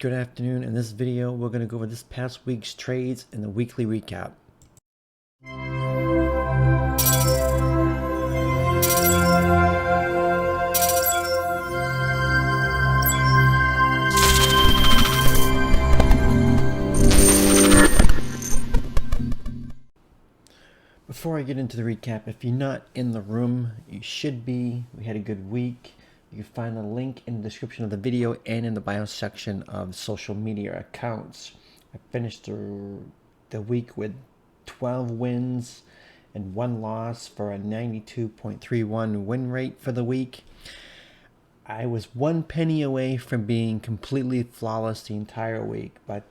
Good afternoon. In this video, we're going to go over this past week's trades and the weekly recap. Before I get into the recap, if you're not in the room, you should be. We had a good week. You can find the link in the description of the video and in the bio section of social media accounts. I finished the week with 12 wins and 1 loss for a 92.31 win rate for the week. I was 1 penny away from being completely flawless the entire week, but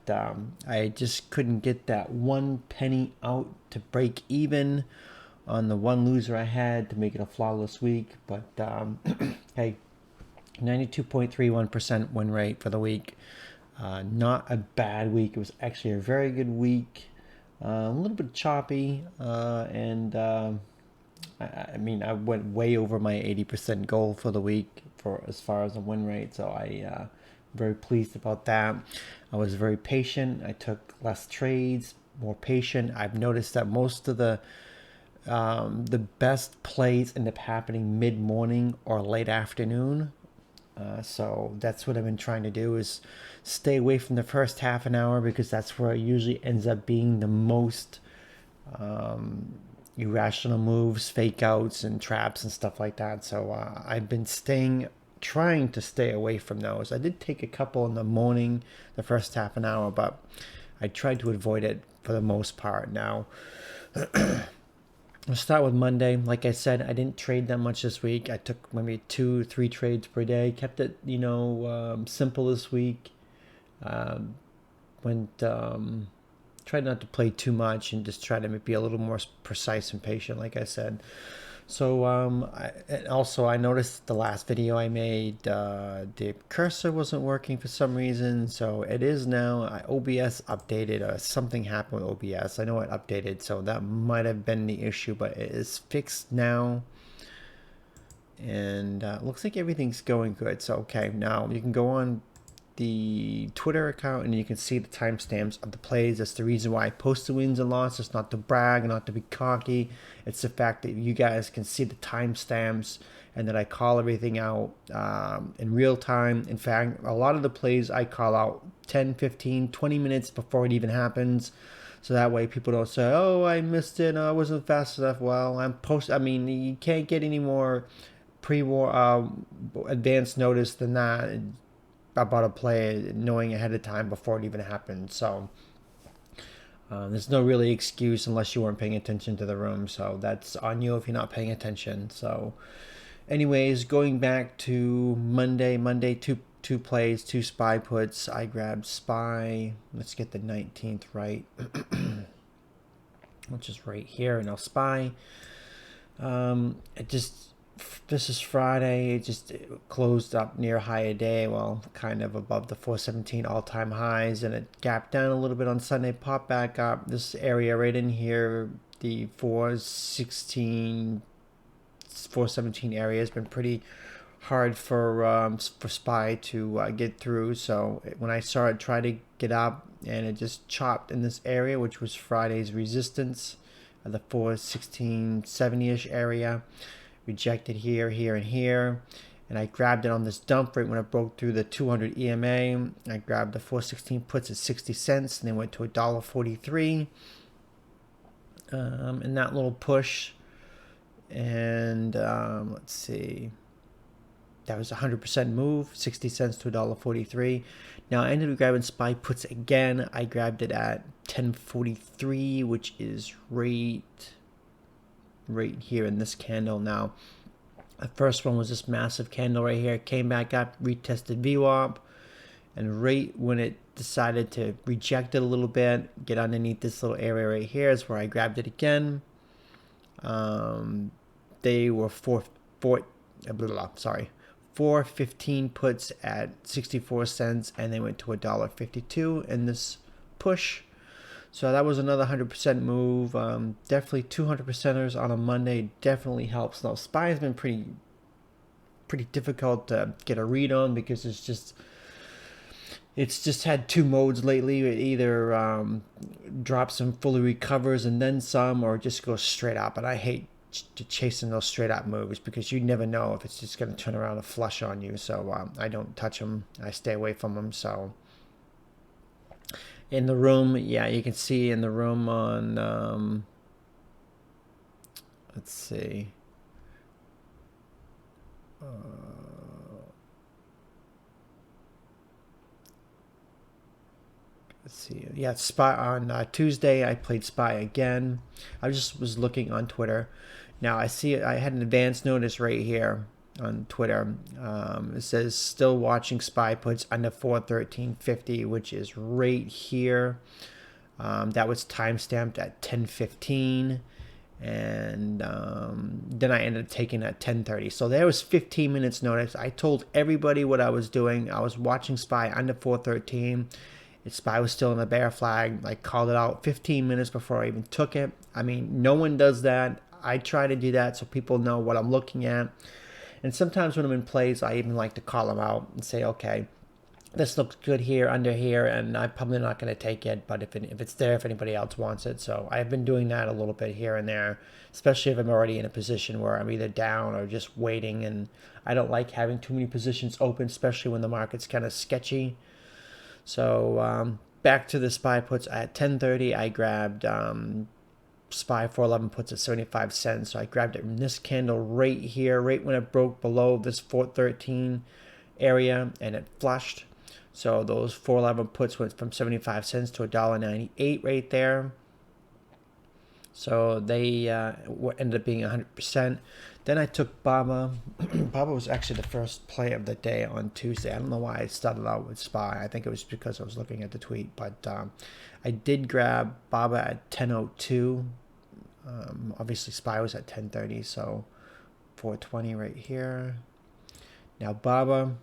I just couldn't get that 1 penny out to break even on the one loser I had to make it a flawless week. But hey, 92.31% win rate for the week. Not a bad week. It was actually a very good week. A little bit choppy, and I mean, I went way over my 80% goal for the week for as far as the win rate, so I'm very pleased about that. I was very patient. I took less trades, more patient. I've noticed that most of the best plays end up happening mid-morning or late afternoon. So that's what I've been trying to do, is stay away from the first half an hour, because that's where it usually ends up being the most irrational moves, fake outs and traps and stuff like that. So I've been trying to stay away from those. I did take a couple in the morning, the first half an hour, but I tried to avoid it for the most part. Now I'll start with Monday. Like I said, I didn't trade that much this week. I took maybe 2-3 trades per day. Kept it, simple this week. Tried not to play too much and just try to be a little more precise and patient, like I said. So I noticed the last video I made, the cursor wasn't working for some reason. So it is now. OBS updated, or something happened with OBS. I know it updated, so that might have been the issue, but it is fixed now. And looks like everything's going good. So okay, now you can go on the Twitter account and you can see the timestamps of the plays. That's the reason why I post the wins and losses. It's not to brag, not to be cocky. It's the fact that you guys can see the timestamps and that I call everything out in real time. In fact, a lot of the plays I call out 10, 15, 20 minutes before it even happens. So that way people don't say, oh, I missed it, I wasn't fast enough. Well, you can't get any more pre-war advance notice than that about a play, knowing ahead of time before it even happened. So there's no really excuse unless you weren't paying attention to the room. So that's on you if you're not paying attention. So anyways, going back to Monday, two plays, 2 spy puts. I grabbed spy. Let's get the 19th right, which is right here. Now spy, this is Friday. It just closed up near high a day, well, kind of above the 417 all-time highs, and it gapped down a little bit on Sunday, popped back up. This area right in here, the 417 area, has been pretty hard for SPY to get through. So when I saw it try to get up, and it just chopped in this area, which was Friday's resistance, the 416.70-ish area. Rejected here, and here, and I grabbed it on this dump right when it broke through the 200 EMA. I grabbed the 416 puts at 60 cents, and then went to $1.43 in that little push. And let's see, that was a 100% move, 60 cents to $1.43. Now I ended up grabbing SPY puts again. I grabbed it at 10.43, which is right here in this candle. Now the first one was this massive candle right here. It came back up, retested VWAP, and right when it decided to reject it a little bit, get underneath this little area right here, is where I grabbed it again. They were 415 puts at 64 cents, and they went to $1.52 in this push. So that was another 100% move. Definitely 200%ers on a Monday definitely helps. Now SPY has been pretty difficult to get a read on, because It's just had two modes lately. It either drops and fully recovers and then some, or just goes straight up. And I hate chasing those straight up moves because you never know if it's just going to turn around and flush on you. So I don't touch them. I stay away from them. So in the room, yeah, you can see in the room on, let's see. Let's see. Yeah, Spy on Tuesday. I played Spy again. I just was looking on Twitter. Now I see I had an advance notice right here on Twitter. It says still watching Spy puts under 413.50, which is right here. That was timestamped at 10:15, and then I ended up taking at 10:30. So there was 15 minutes notice. I told everybody what I was doing. I was watching Spy under 413. Spy was still in the bear flag. I called it out 15 minutes before I even took it. I mean, no one does that. I try to do that so people know what I'm looking at. And sometimes when I'm in plays, I even like to call them out and say, okay, this looks good here, under here, and I'm probably not going to take it, but if it's there, if anybody else wants it. So I've been doing that a little bit here and there, especially if I'm already in a position where I'm either down or just waiting, and I don't like having too many positions open, especially when the market's kind of sketchy. So back to the SPY puts at 10:30. I grabbed SPY 411 puts at 75 cents. So I grabbed it in this candle right here, right when it broke below this 413 area, and it flushed. So those 411 puts went from 75 cents to $1.98 right there. So they ended up being 100%. Then I took Baba. Baba was actually the first play of the day on Tuesday. I don't know why I started out with SPY. I think it was because I was looking at the tweet. But I did grab Baba at 10:02. Obviously, SPY was at 10:30, so 420 right here. Now Baba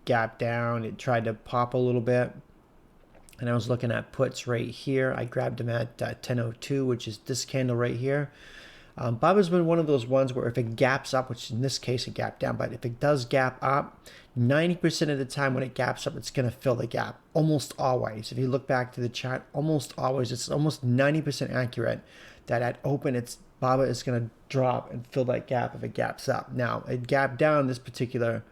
gapped down. It tried to pop a little bit. And I was looking at puts right here. I grabbed them at 10:02, which is this candle right here. Baba's been one of those ones where if it gaps up, which in this case it gapped down, but if it does gap up, 90% of the time when it gaps up, it's going to fill the gap. Almost always. If you look back to the chart, almost always, it's almost 90% accurate that at open, Baba is going to drop and fill that gap if it gaps up. Now, it gapped down this particular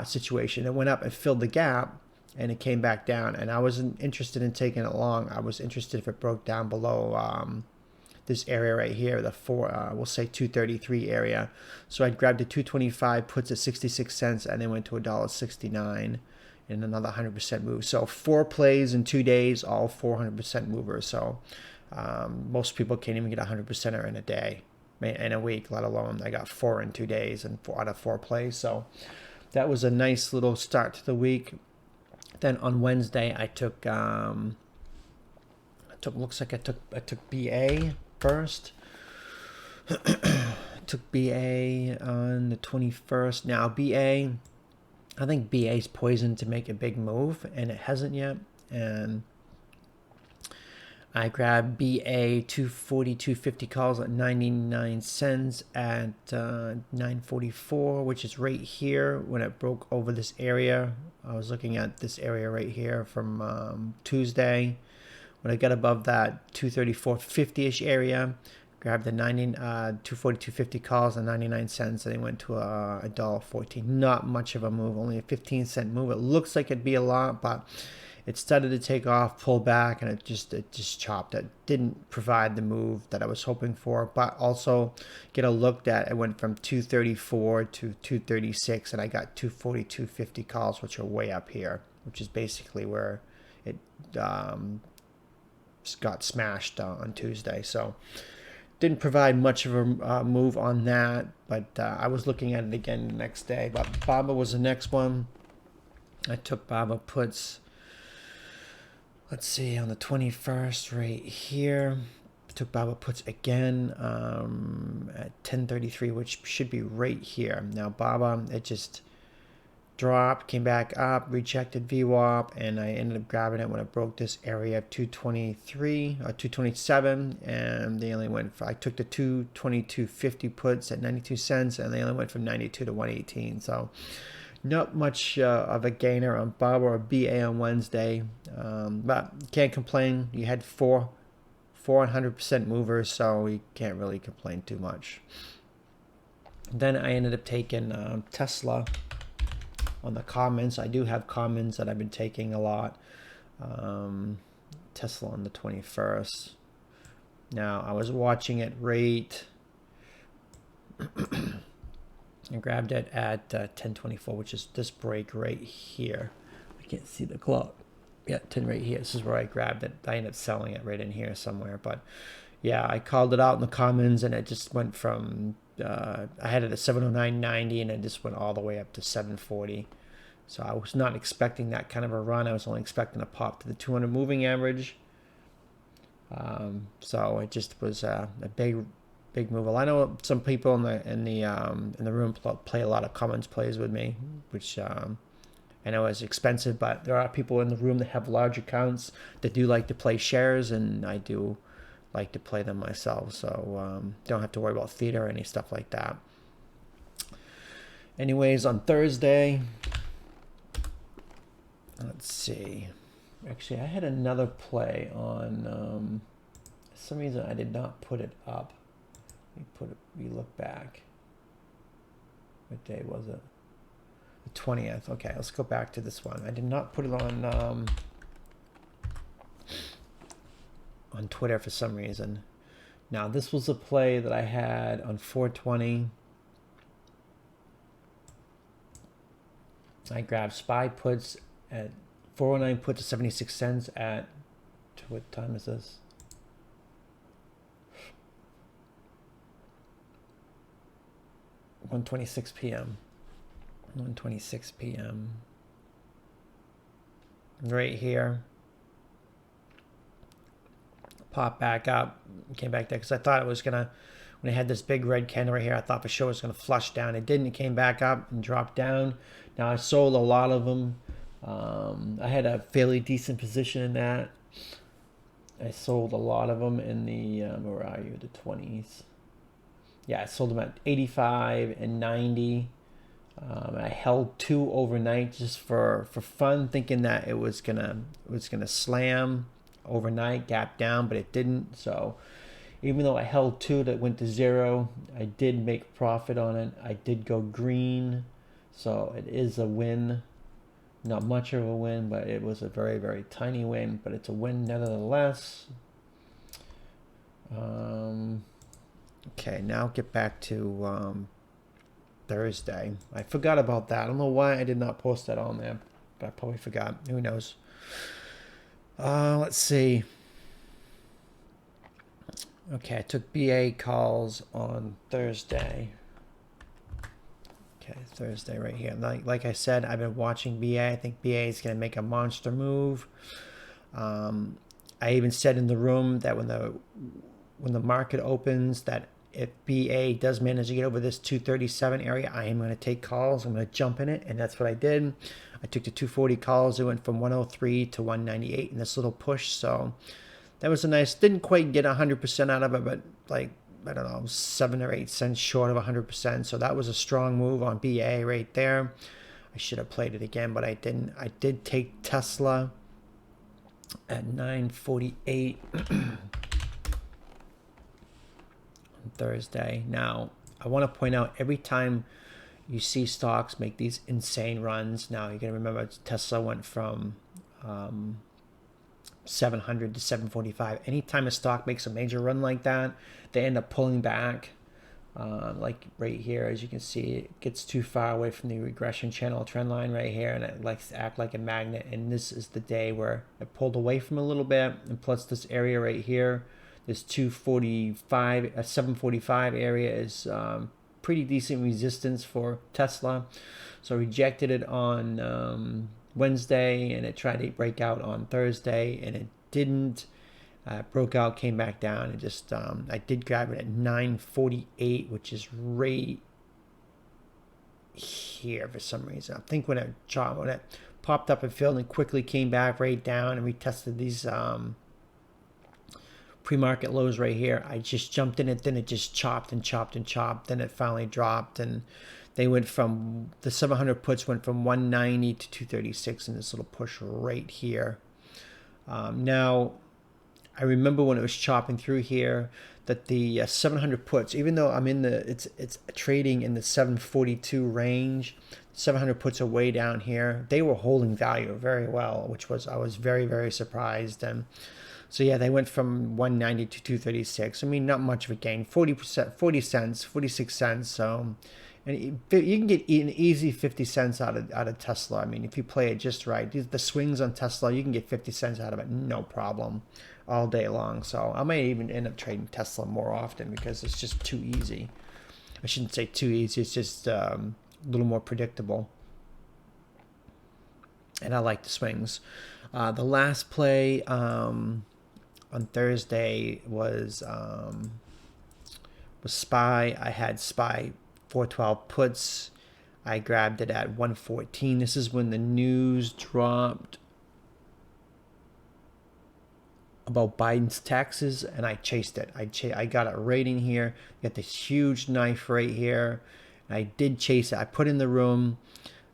situation. It went up and filled the gap, and it came back down. And I wasn't interested in taking it long. I was interested if it broke down below this area right here, the we'll say 233 area. So I grabbed the 225, puts at 66 cents, and then went to $1.69 in another 100% move. So 4 plays in 2 days, all 400% movers. So most people can't even get 100%er in a day, in a week, let alone I got 4 in 2 days and 4 out of 4 plays. So that was a nice little start to the week. Then on Wednesday, I took looks like I took BA first. Took BA on the 21st. Now BA, I think BA's poisoned to make a big move, and it hasn't yet. And I grabbed BA 240-250 calls at 99 cents at 944, which is right here when it broke over this area. I was looking at this area right here from Tuesday. When I got above that 234.50-ish area, grabbed the 240-250 calls at 99 cents, and they went to $1.14. Not much of a move, only a 15-cent move. It looks like it'd be a lot, but it started to take off, pull back, and it just chopped. It didn't provide the move that I was hoping for, but also get a look at it went from 234 to 236, and I got 240-250 calls, which are way up here, which is basically where it got smashed on Tuesday. So didn't provide much of a move on that, but I was looking at it again the next day. But Baba was the next one. I took Baba puts, let's see, on the 21st right here. I took Baba puts again at 10:33, which should be right here. Now Baba, it just dropped, came back up, rejected VWAP, and I ended up grabbing it when it broke this area of 223 or 227, and they only went I took the 222.50 puts at 92 cents, and they only went from 92 to 118. So Not much of a gainer on BUB or BA on Wednesday, but can't complain. You had four 400% movers, so you can't really complain too much. Then I ended up taking Tesla on the commons. I do have commons that I've been taking a lot. Tesla on the 21st. Now I was watching it rate. I grabbed it at 1024, which is this break right here. I can't see the clock. Yeah, 10 right here. This is where I grabbed it. I ended up selling it right in here somewhere. But yeah, I called it out in the commons, and it just went from, I had it at 709.90, and it just went all the way up to 740. So I was not expecting that kind of a run. I was only expecting a pop to the 200 moving average. So it just was a big move. Well, I know some people in the room play a lot of commons plays with me, which I know is expensive, but there are people in the room that have large accounts that do like to play shares, and I do like to play them myself. So don't have to worry about theater or any stuff like that. Anyways, on Thursday, let's see. Actually, I had another play on. For some reason, I did not put it up. We look back. What day was it? The 20th. Okay, let's go back to this one. I did not put it on Twitter for some reason. Now, this was a play that I had on 420. I grabbed SPY puts at 409 put to 76 cents at, what time is this? 1:26 p.m. 1:26 p.m. right here. Pop back up, came back there because I thought it was gonna, when it had this big red candle right here, I thought for sure it was gonna flush down. It didn't. It came back up and dropped down. Now I sold a lot of them. I had a fairly decent position in that. I sold a lot of them in the where are you, the 20s? Yeah, I sold them at 85 and 90. I held 2 overnight just for fun, thinking that it was gonna slam overnight, gap down, but it didn't. So even though I held 2 that went to 0, I did make profit on it. I did go green, so it is a win. Not much of a win, but it was a very, very tiny win, but it's a win nevertheless. Okay, now get back to Thursday. I forgot about that. I don't know why I did not post that on there, but I probably forgot. Who knows? Let's see. Okay, I took BA calls on Thursday. Okay, Thursday right here. Like I said, I've been watching BA. I think BA is going to make a monster move. I even said in the room that when the market opens, that if BA does manage to get over this 237 area, I am going to take calls. I'm going to jump in it, and that's what I did. I took the 240 calls. It went from 103 to 198 in this little push. So that was a nice, didn't quite get 100% out of it, but like, I don't know, 7 or 8 cents short of 100%. So that was a strong move on BA right there. I should have played it again, but I didn't. I did take Tesla at 948 on Thursday. Now, I want to point out, every time you see stocks make these insane runs, now you're going to remember Tesla went from 700 to 745. Anytime a stock makes a major run like that, they end up pulling back. Like right here, as you can see, it gets too far away from the regression channel trend line right here, and it likes to act like a magnet. And this is the day where it pulled away from a little bit, and plus this area right here, this 245, 745 area is pretty decent resistance for Tesla. So rejected it on Wednesday, and it tried to break out on Thursday, and it didn't. Broke out, came back down, and just I did grab it at 948, which is right here for some reason. I think when it popped up and filled and quickly came back right down and retested these pre-market lows right here, I just jumped in it. Then it just chopped and chopped and chopped. Then it finally dropped, and They went from, the 700 puts went from 190 to 236 in this little push right here. Now, I remember when it was chopping through here that the 700 puts, even though I'm in the, it's trading in the 742 range, 700 puts are way down here. They were holding value very well, which was, I was very, very surprised. And so yeah, they went from 190 to 236. I mean, not much of a gain, 40%, 40 cents, 46 cents. So, and you can get an easy 50 cents out of Tesla. I mean, if you play it just right, the swings on Tesla, you can get 50 cents out of it, no problem, all day long. So I might even end up trading Tesla more often because it's just too easy. I shouldn't say too easy. It's just a little more predictable. And I like the swings. The last play on Thursday was SPY. I had SPY 412 puts. I grabbed it at 114. This is when the news dropped about Biden's taxes, and I chased it. I got it right in here. Got this huge knife right here. And I did chase it. I put in the room.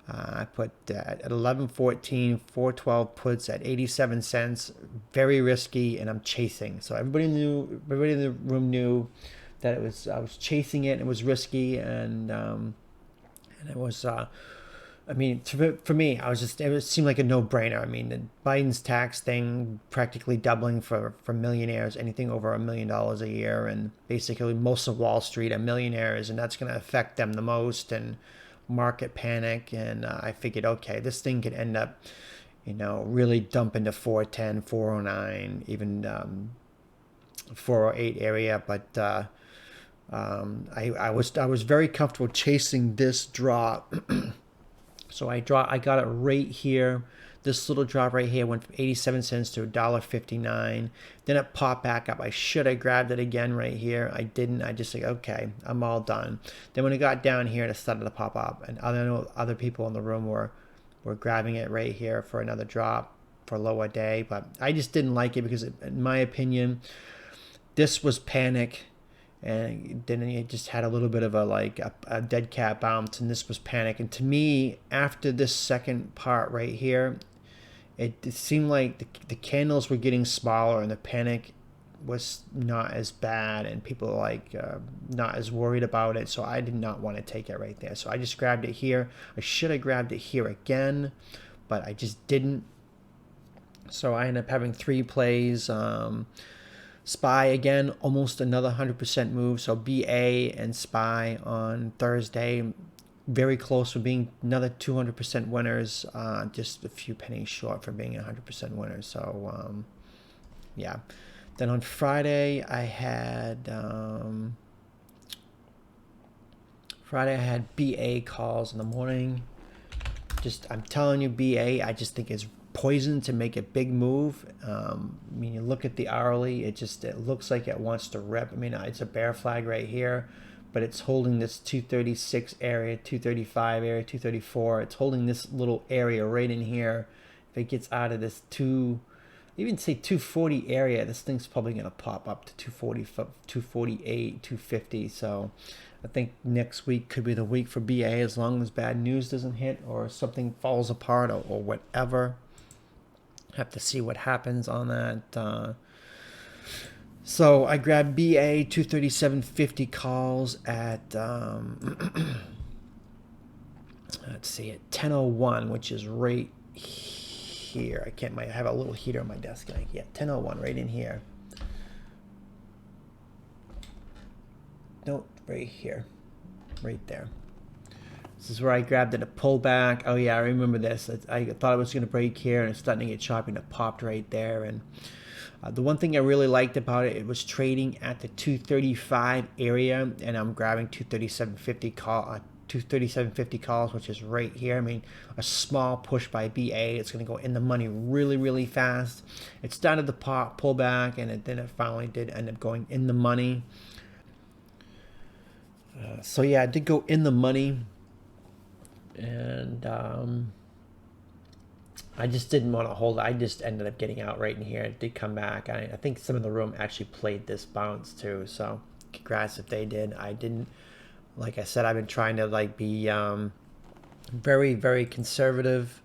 I put at 11.14, 412 puts at 87 cents. Very risky, and I'm chasing. So everybody in the room knew that it was, I was chasing it. It was risky, and it was. I mean, for me, it seemed like a no-brainer. I mean, the Biden's tax thing practically doubling for millionaires, anything over $1 million a year, and basically most of Wall Street are millionaires, and that's going to affect them the most, and market panic. And I figured, okay, this thing could end up, really dump into 410, 409, even 408 area, but I was very comfortable chasing this drop. So I got it right here. This little drop right here went from 87 cents to $1.59. Then it popped back up. I should have grabbed it again right here. I didn't. I just like, okay, I'm all done. Then when it got down here, it started to pop up, and I know other people in the room were grabbing it right here for another drop for a lower day, but I just didn't like it because, in my opinion, this was panic. And then it just had a little bit of a dead cat bounce, and this was panic. And to me, after this second part right here, it seemed like the candles were getting smaller, and the panic was not as bad, and people were not as worried about it. So I did not want to take it right there. So I just grabbed it here. I should have grabbed it here again, but I just didn't. So I ended up having 3 plays. SPY again, almost another 100% move. So BA and SPY on Thursday, very close for being another 200% winners. Just a few pennies short from being 100% winners. So yeah. Then on Friday I had BA calls in the morning. I'm telling you, BA, I just think is poison to make a big move. I mean, you look at the hourly, it looks like it wants to rip. I mean, it's a bear flag right here, but it's holding this 236 area, 235 area, 234. It's holding this little area right in here. If it gets out of this even say 240 area, this thing's probably going to pop up to 240, 248, 250. So I think next week could be the week for BA, as long as bad news doesn't hit or something falls apart or whatever. Have to see what happens on that. So I grabbed BA 237.50 calls at let's see, at 10:01, which is right here. I have a little heater on my desk. 10:01 right in here. Nope, right here, right there. This is where I grabbed it, a pullback. Oh yeah, I remember this. I thought it was going to break here, and it's starting to get choppy, and it popped right there. And the one thing I really liked about it, it was trading at the 235 area, and I'm grabbing 237.50 calls, which is right here. I mean, a small push by BA. It's going to go in the money really, really fast. It started the pullback, and then it finally did end up going in the money. So yeah, I did go in the money. And I just didn't want to hold it. I just ended up getting out right in here. It did come back. I think some of the room actually played this bounce too. So congrats if they did. I didn't. Like I said, I've been trying to like be very, very conservative.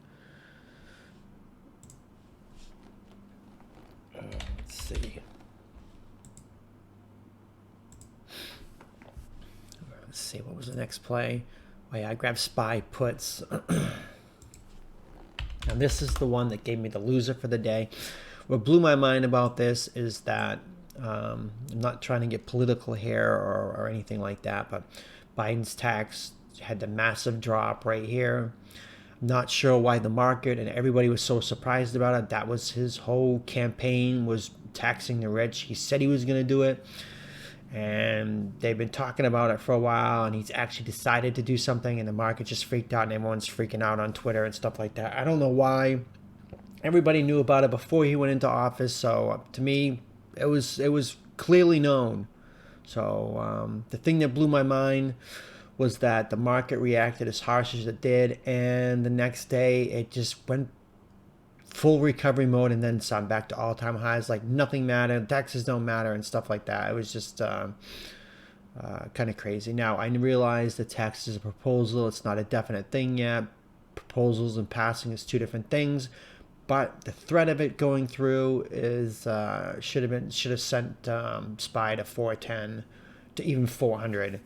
Let's see. Let's see, what was the next play? Oh yeah, I grabbed SPY puts. Now this is the one that gave me the loser for the day. What blew my mind about this is that I'm not trying to get political here or anything like that, but Biden's tax had the massive drop right here. I'm not sure why the market and everybody was so surprised about it. That was his whole campaign, was taxing the rich. He said he was going to do it, and they've been talking about it for a while, and he's actually decided to do something, and the market just freaked out, and everyone's freaking out on Twitter and stuff like that. I don't know why. Everybody knew about it before he went into office, so to me, it was clearly known. So the thing that blew my mind was that the market reacted as harsh as it did, and the next day it just went full recovery mode and then some, back to all-time highs, like nothing mattered, taxes don't matter and stuff like that. It was just kind of crazy. Now I realize the tax is a proposal, it's not a definite thing yet. Proposals and passing is two different things, but the threat of it going through is should have sent SPY to 410 to even 400,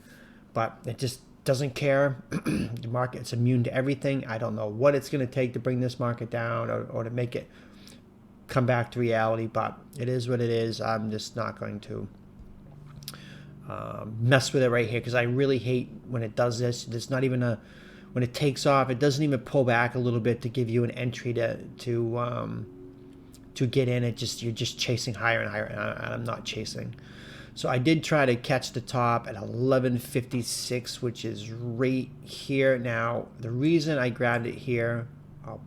but it just doesn't care. The market's immune to everything. I don't know what it's going to take to bring this market down or to make it come back to reality, but it is what it is. I'm just not going to mess with it right here, because I really hate when it does this. There's not even a, when it takes off, it doesn't even pull back a little bit to give you an entry to get in. It just, you're just chasing higher and higher, and I'm not chasing. So I did try to catch the top at 1156, which is right here. Now, the reason I grabbed it here, I'll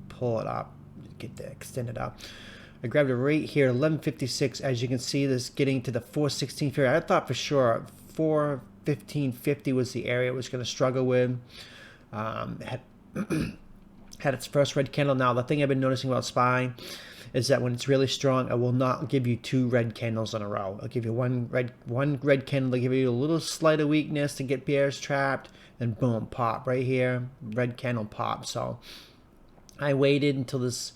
pull it up, get to extend it up. I grabbed it right here, 1156. As you can see, this getting to the 416 area. I thought for sure 415.50 was the area it was going to struggle with. It had its first red candle. Now, the thing I've been noticing about SPY is that when it's really strong, I will not give you two red candles in a row. I'll give you one red candle to give you a little slight of weakness to get bears trapped, then boom, pop right here, red candle pop. So I waited until this.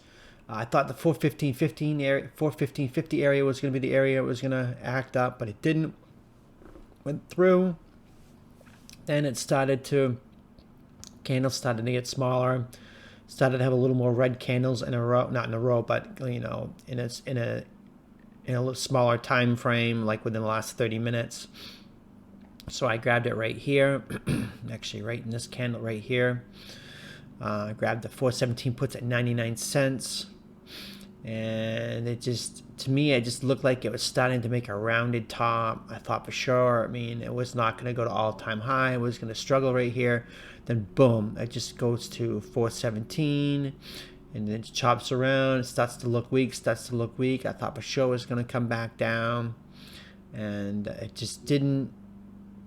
I thought the 415.15 area, 415.50 area was going to be the area it was going to act up, but it didn't. Went through. Then it started to, candles started to get smaller. Started to have a little more red candles in a row, not in a row, but you know, in a little smaller time frame, like within the last 30 minutes. So I grabbed it right here, actually right in this candle right here. I grabbed the 417 puts at 99 cents, and it just, to me, it just looked like it was starting to make a rounded top. I thought for sure, I mean, it was not going to go to all-time high. It was going to struggle right here. Then boom, it just goes to 417, and then it chops around, it starts to look weak, I thought for sure it was going to come back down, and it just didn't.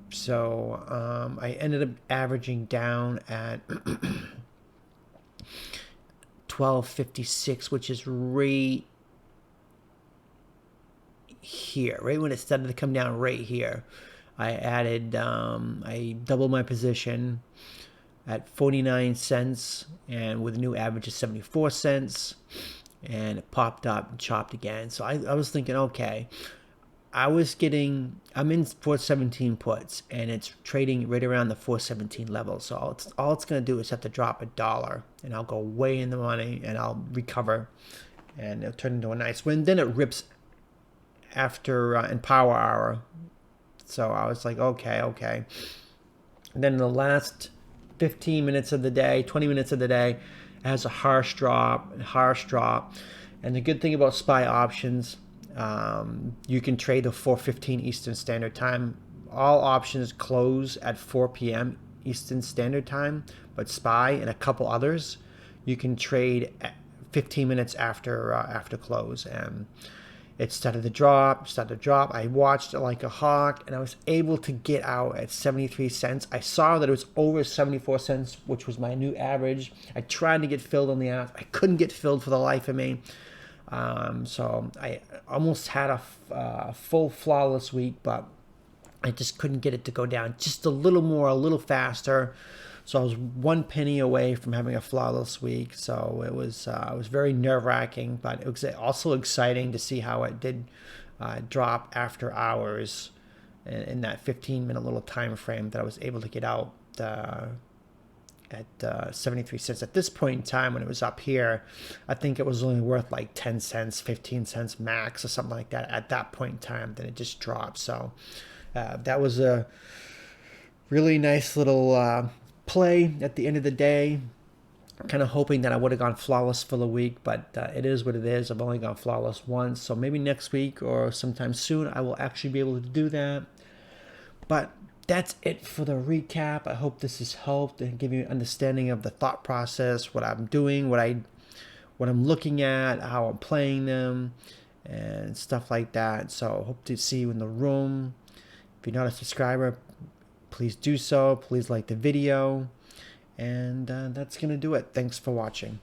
So I ended up averaging down at 1256, which is right here, right when it started to come down right here. I added, I doubled my position at 49 cents, and with a new average of 74 cents, and it popped up and chopped again. So I was thinking, okay, I'm in 417 puts, and it's trading right around the 417 level. So all it's going to do is have to drop $1, and I'll go way in the money, and I'll recover, and it'll turn into a nice win. Then it rips after in power hour. So I was like, okay. And then the last 15 minutes of the day, 20 minutes of the day, it has a harsh drop. And the good thing about SPY options, you can trade the 4:15 Eastern Standard Time. All options close at 4 p.m. Eastern Standard Time, but SPY and a couple others, you can trade 15 minutes after close. And it started to drop. I watched it like a hawk, and I was able to get out at 73 cents. I saw that it was over 74 cents, which was my new average. I tried to get filled on the app. I couldn't get filled for the life of me. So I almost had a full flawless week, but I just couldn't get it to go down just a little more, a little faster. So I was 1 penny away from having a flawless week. So it was very nerve-wracking, but it was also exciting to see how it did drop after hours in that 15-minute little time frame that I was able to get out at 73 cents. At this point in time, when it was up here, I think it was only worth like 10 cents, 15 cents max or something like that at that point in time. Then it just dropped. So that was a really nice little play at the end of the day. Kind of hoping that I would have gone flawless for the week, but it is what it is. I've only gone flawless once, so maybe next week or sometime soon I will actually be able to do that. But that's it for the recap. I hope this has helped and give you an understanding of the thought process, what I'm doing, what I'm looking at, how I'm playing them, and stuff like that. So hope to see you in the room. If you're not a subscriber, please do so. Please like the video. And that's going to do it. Thanks for watching.